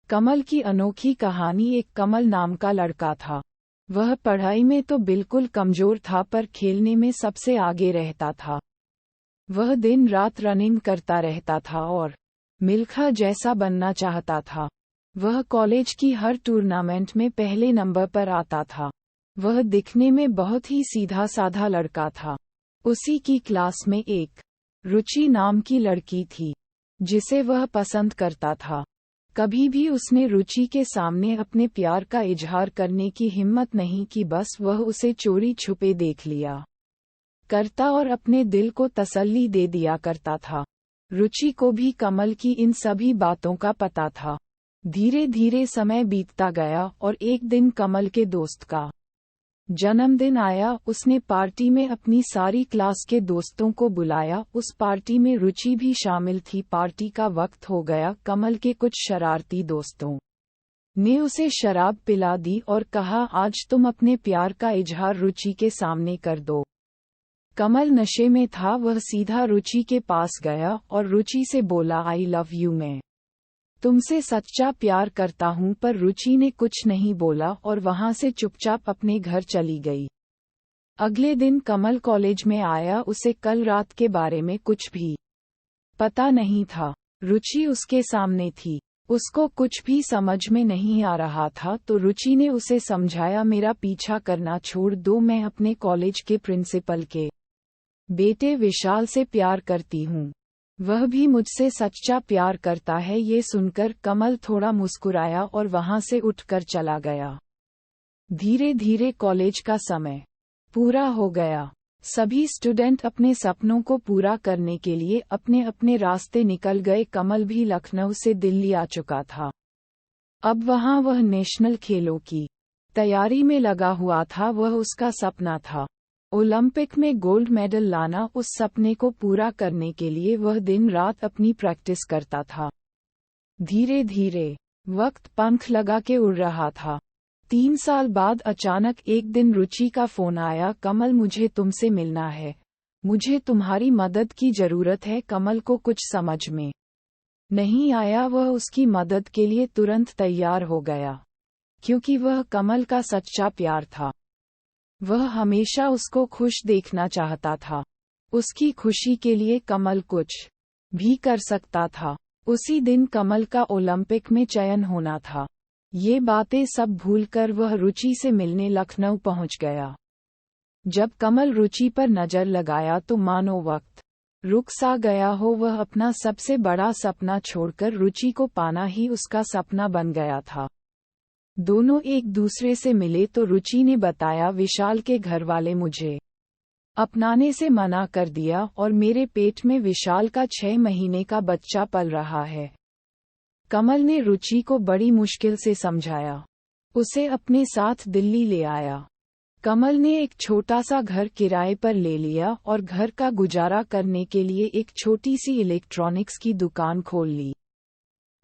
कमल की अनोखी कहानी। एक कमल नाम का लड़का था। वह पढ़ाई में तो बिल्कुल कमजोर था, पर खेलने में सबसे आगे रहता था। वह दिन रात रनिंग करता रहता था और मिल्खा जैसा बनना चाहता था। वह कॉलेज की हर टूर्नामेंट में पहले नंबर पर आता था। वह दिखने में बहुत ही सीधा साधा लड़का था। उसी की क्लास में एक रुचि नाम की लड़की थी, जिसे वह पसंद करता था। कभी भी उसने रुचि के सामने अपने प्यार का इजहार करने की हिम्मत नहीं की, बस वह उसे चोरी छुपे देख लिया करता और अपने दिल को तसल्ली दे दिया करता था। रुचि को भी कमल की इन सभी बातों का पता था। धीरे धीरे समय बीतता गया और एक दिन कमल के दोस्त का जन्मदिन आया। उसने पार्टी में अपनी सारी क्लास के दोस्तों को बुलाया। उस पार्टी में रुचि भी शामिल थी। पार्टी का वक्त हो गया। कमल के कुछ शरारती दोस्तों ने उसे शराब पिला दी और कहा, आज तुम अपने प्यार का इजहार रुचि के सामने कर दो। कमल नशे में था। वह सीधा रुचि के पास गया और रुचि से बोला, आई लव यू, मैं तुमसे सच्चा प्यार करता हूँ। पर रुचि ने कुछ नहीं बोला और वहां से चुपचाप अपने घर चली गई। अगले दिन कमल कॉलेज में आया। उसे कल रात के बारे में कुछ भी पता नहीं था। रुचि उसके सामने थी। उसको कुछ भी समझ में नहीं आ रहा था, तो रुचि ने उसे समझाया, मेरा पीछा करना छोड़ दो, मैं अपने कॉलेज के प्रिंसिपल के बेटे विशाल से प्यार करती हूँ। वह भी मुझसे सच्चा प्यार करता है। ये सुनकर कमल थोड़ा मुस्कुराया और वहां से उठकर चला गया। धीरे धीरे कॉलेज का समय पूरा हो गया। सभी स्टूडेंट अपने सपनों को पूरा करने के लिए अपने अपने रास्ते निकल गए। कमल भी लखनऊ से दिल्ली आ चुका था। अब वहां वह नेशनल खेलों की तैयारी में लगा हुआ था। वह उसका सपना था ओलंपिक में गोल्ड मेडल लाना। उस सपने को पूरा करने के लिए वह दिन रात अपनी प्रैक्टिस करता था। धीरे धीरे वक्त पंख लगा के उड़ रहा था। 3 साल बाद अचानक एक दिन रुचि का फोन आया, कमल मुझे तुमसे मिलना है, मुझे तुम्हारी मदद की जरूरत है। कमल को कुछ समझ में नहीं आया। वह उसकी मदद के लिए तुरंत तैयार हो गया, क्योंकि वह कमल का सच्चा प्यार था। वह हमेशा उसको खुश देखना चाहता था। उसकी खुशी के लिए कमल कुछ भी कर सकता था। उसी दिन कमल का ओलंपिक में चयन होना था। ये बातें सब भूलकर वह रुचि से मिलने लखनऊ पहुंच गया। जब कमल रुचि पर नजर लगाया तो मानो वक्त रुक सा गया हो। वह अपना सबसे बड़ा सपना छोड़कर रुचि को पाना ही उसका सपना बन गया था। दोनों एक दूसरे से मिले तो रुचि ने बताया, विशाल के घर वाले मुझे अपनाने से मना कर दिया और मेरे पेट में विशाल का 6 महीने का बच्चा पल रहा है। कमल ने रुचि को बड़ी मुश्किल से समझाया, उसे अपने साथ दिल्ली ले आया। कमल ने एक छोटा सा घर किराए पर ले लिया और घर का गुजारा करने के लिए एक छोटी सी इलेक्ट्रॉनिक्स की दुकान खोल ली।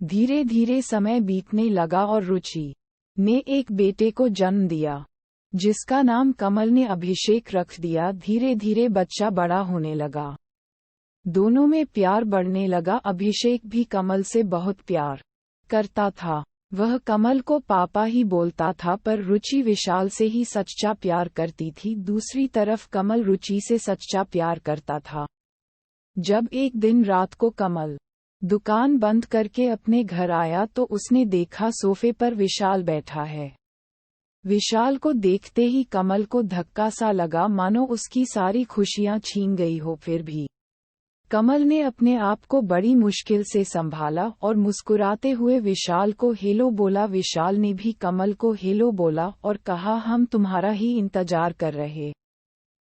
धीरे धीरे समय बीतने लगा और रुचि ने एक बेटे को जन्म दिया, जिसका नाम कमल ने अभिषेक रख दिया। धीरे धीरे बच्चा बड़ा होने लगा। दोनों में प्यार बढ़ने लगा। अभिषेक भी कमल से बहुत प्यार करता था। वह कमल को पापा ही बोलता था, पर रुचि विशाल से ही सच्चा प्यार करती थी। दूसरी तरफ कमल रुचि से सच्चा प्यार करता था। जब एक दिन रात को कमल दुकान बंद करके अपने घर आया तो उसने देखा सोफे पर विशाल बैठा है। विशाल को देखते ही कमल को धक्का सा लगा, मानो उसकी सारी खुशियां छीन गई हो। फिर भी कमल ने अपने आप को बड़ी मुश्किल से संभाला और मुस्कुराते हुए विशाल को हेलो बोला। विशाल ने भी कमल को हेलो बोला और कहा, हम तुम्हारा ही इंतजार कर रहे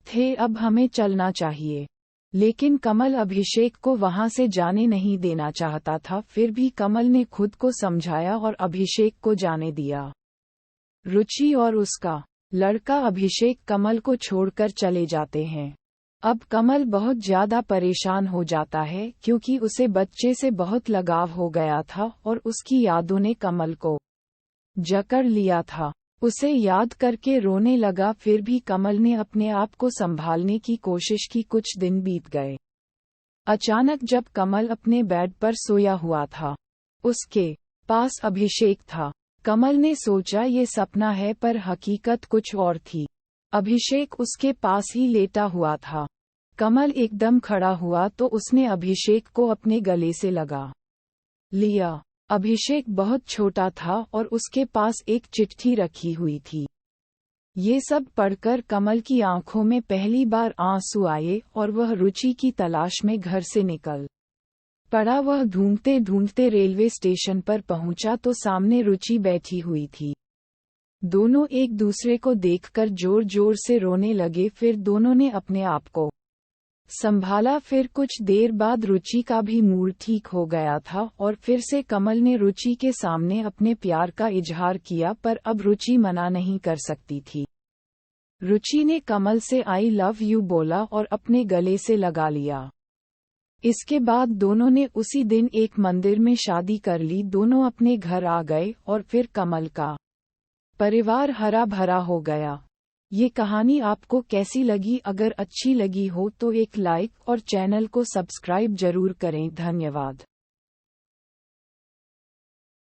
थे, अब हमें चलना चाहिए। लेकिन कमल अभिषेक को वहां से जाने नहीं देना चाहता था। फिर भी कमल ने खुद को समझाया और अभिषेक को जाने दिया। रुचि और उसका लड़का अभिषेक कमल को छोड़कर चले जाते हैं। अब कमल बहुत ज्यादा परेशान हो जाता है, क्योंकि उसे बच्चे से बहुत लगाव हो गया था और उसकी यादों ने कमल को जकड़ लिया था। उसे याद करके रोने लगा। फिर भी कमल ने अपने आप को संभालने की कोशिश की। कुछ दिन बीत गए। अचानक जब कमल अपने बेड पर सोया हुआ था, उसके पास अभिषेक था। कमल ने सोचा ये सपना है, पर हकीकत कुछ और थी। अभिषेक उसके पास ही लेटा हुआ था। कमल एकदम खड़ा हुआ तो उसने अभिषेक को अपने गले से लगा लिया। अभिषेक बहुत छोटा था और उसके पास एक चिट्ठी रखी हुई थी। ये सब पढ़कर कमल की आंखों में पहली बार आंसू आए और वह रुचि की तलाश में घर से निकल पड़ा। वह ढूंढते ढूंढते रेलवे स्टेशन पर पहुंचा तो सामने रुचि बैठी हुई थी। दोनों एक दूसरे को देखकर जोर जोर से रोने लगे। फिर दोनों ने अपने आप को संभाला। फिर कुछ देर बाद रुचि का भी मूड ठीक हो गया था और फिर से कमल ने रुचि के सामने अपने प्यार का इजहार किया, पर अब रुचि मना नहीं कर सकती थी। रुचि ने कमल से आई लव यू बोला और अपने गले से लगा लिया। इसके बाद दोनों ने उसी दिन एक मंदिर में शादी कर ली। दोनों अपने घर आ गए और फिर कमल का परिवार हरा भरा हो गया। ये कहानी आपको कैसी लगी? अगर अच्छी लगी हो तो एक लाइक और चैनल को सब्सक्राइब जरूर करें। धन्यवाद।